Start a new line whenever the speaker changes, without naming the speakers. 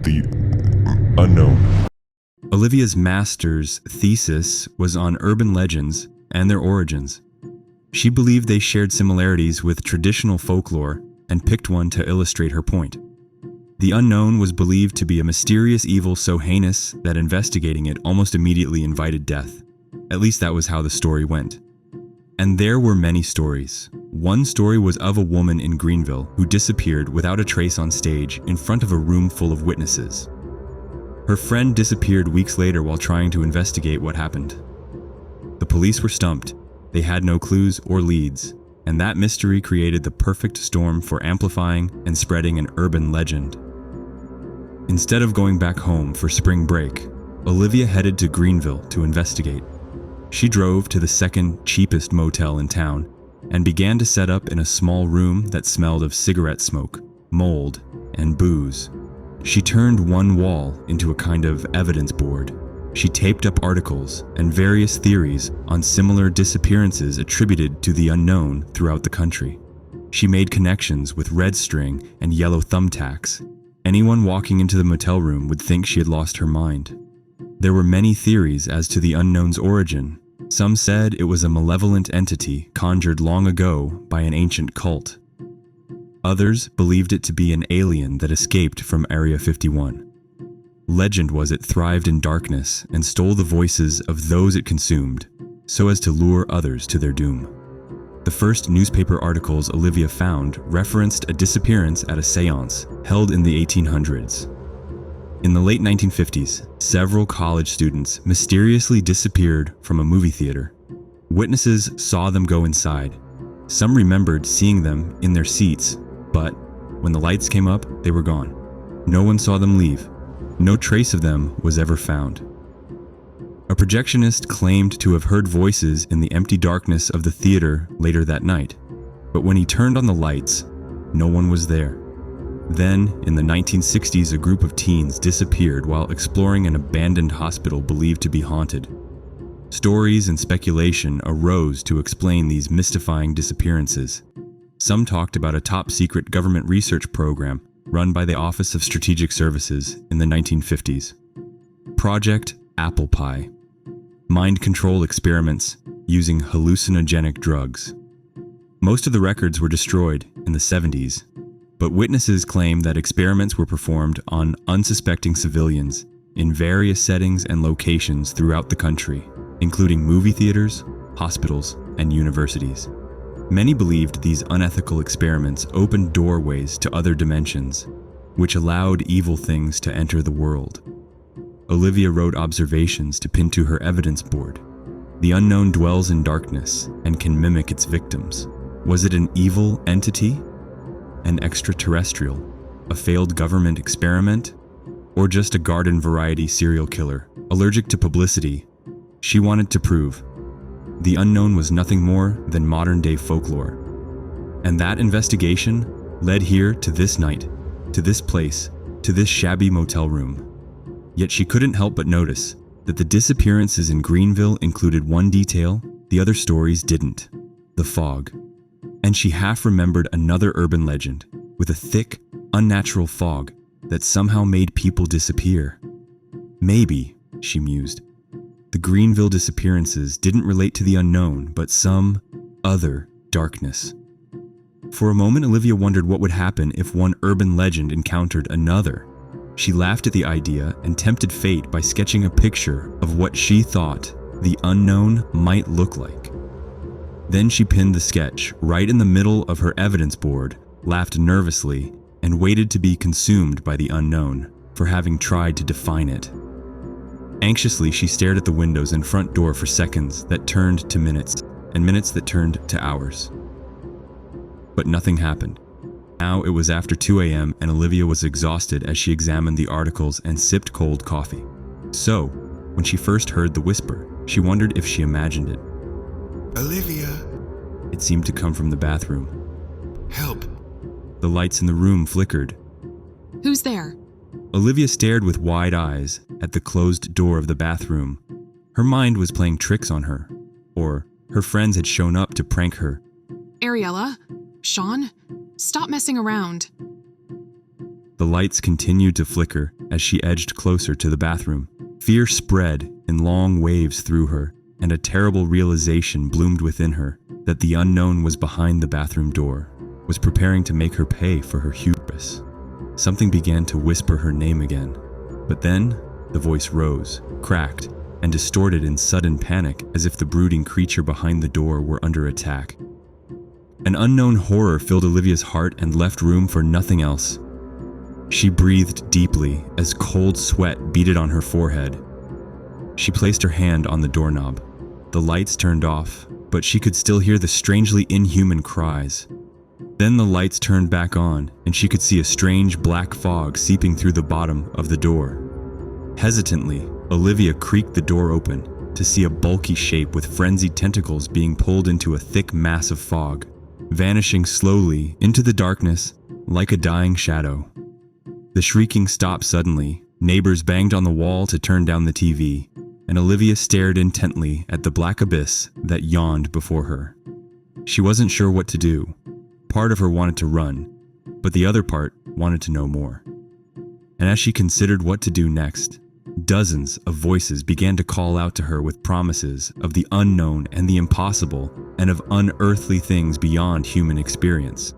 The unknown.
Olivia's master's thesis was on urban legends and their origins. She believed they shared similarities with traditional folklore and picked one to illustrate her point. The unknown was believed to be a mysterious evil so heinous that investigating it almost immediately invited death. At least that was how the story went. And there were many stories. One story was of a woman in Greenville who disappeared without a trace on stage in front of a room full of witnesses. Her friend disappeared weeks later while trying to investigate what happened. The police were stumped. They had no clues or leads, and that mystery created the perfect storm for amplifying and spreading an urban legend. Instead of going back home for spring break, Olivia headed to Greenville to investigate. She drove to the second cheapest motel in town and began to set up in a small room that smelled of cigarette smoke, mold, and booze. She turned one wall into a kind of evidence board. She taped up articles and various theories on similar disappearances attributed to the unknown throughout the country. She made connections with red string and yellow thumbtacks. Anyone walking into the motel room would think she had lost her mind. There were many theories as to the unknown's origin. Some said it was a malevolent entity conjured long ago by an ancient cult. Others believed it to be an alien that escaped from Area 51. Legend was it thrived in darkness and stole the voices of those it consumed, so as to lure others to their doom. The first newspaper articles Olivia found referenced a disappearance at a seance held in the 1800s. In the late 1950s, several college students mysteriously disappeared from a movie theater. Witnesses saw them go inside. Some remembered seeing them in their seats, but when the lights came up, they were gone. No one saw them leave. No trace of them was ever found. A projectionist claimed to have heard voices in the empty darkness of the theater later that night, but when he turned on the lights, no one was there. Then, in the 1960s, a group of teens disappeared while exploring an abandoned hospital believed to be haunted. Stories and speculation arose to explain these mystifying disappearances. Some talked about a top-secret government research program run by the Office of Strategic Services in the 1950s. Project Apple Pie. Mind control experiments using hallucinogenic drugs. Most of the records were destroyed in the 70s, but witnesses claim that experiments were performed on unsuspecting civilians in various settings and locations throughout the country, including movie theaters, hospitals, and universities. Many believed these unethical experiments opened doorways to other dimensions, which allowed evil things to enter the world. Olivia wrote observations to pin to her evidence board. The unknown dwells in darkness and can mimic its victims. Was it an evil entity? An extraterrestrial? A failed government experiment? Or just a garden-variety serial killer, allergic to publicity? She wanted to prove the unknown was nothing more than modern-day folklore. And that investigation led here to this night, to this place, to this shabby motel room. Yet she couldn't help but notice that the disappearances in Greenville included one detail the other stories didn't: the fog. And she half remembered another urban legend with a thick, unnatural fog that somehow made people disappear. Maybe, she mused, the Greenville disappearances didn't relate to the unknown, but some other darkness. For a moment, Olivia wondered what would happen if one urban legend encountered another. She laughed at the idea and tempted fate by sketching a picture of what she thought the unknown might look like. Then she pinned the sketch right in the middle of her evidence board, laughed nervously, and waited to be consumed by the unknown for having tried to define it. Anxiously, she stared at the windows and front door for seconds that turned to minutes, and minutes that turned to hours. But nothing happened. Now it was after 2 a.m. and Olivia was exhausted as she examined the articles and sipped cold coffee. So, when she first heard the whisper, she wondered if she imagined it.
Olivia!
It seemed to come from the bathroom.
Help!
The lights in the room flickered.
Who's there?
Olivia stared with wide eyes at the closed door of the bathroom. Her mind was playing tricks on her, or her friends had shown up to prank her.
Ariella? Sean? Stop messing around.
The lights continued to flicker as she edged closer to the bathroom. Fear spread in long waves through her, and a terrible realization bloomed within her that the unknown was behind the bathroom door, was preparing to make her pay for her hubris. Something began to whisper her name again, but then the voice rose, cracked, and distorted in sudden panic as if the brooding creature behind the door were under attack. An unknown horror filled Olivia's heart and left room for nothing else. She breathed deeply as cold sweat beaded on her forehead. She placed her hand on the doorknob. The lights turned off, but she could still hear the strangely inhuman cries. Then the lights turned back on, and she could see a strange black fog seeping through the bottom of the door. Hesitantly, Olivia creaked the door open to see a bulky shape with frenzied tentacles being pulled into a thick mass of fog, vanishing slowly into the darkness like a dying shadow. The shrieking stopped suddenly, neighbors banged on the wall to turn down the TV, and Olivia stared intently at the black abyss that yawned before her. She wasn't sure what to do. Part of her wanted to run, but the other part wanted to know more. And as she considered what to do next, dozens of voices began to call out to her with promises of the unknown and the impossible, and of unearthly things beyond human experience.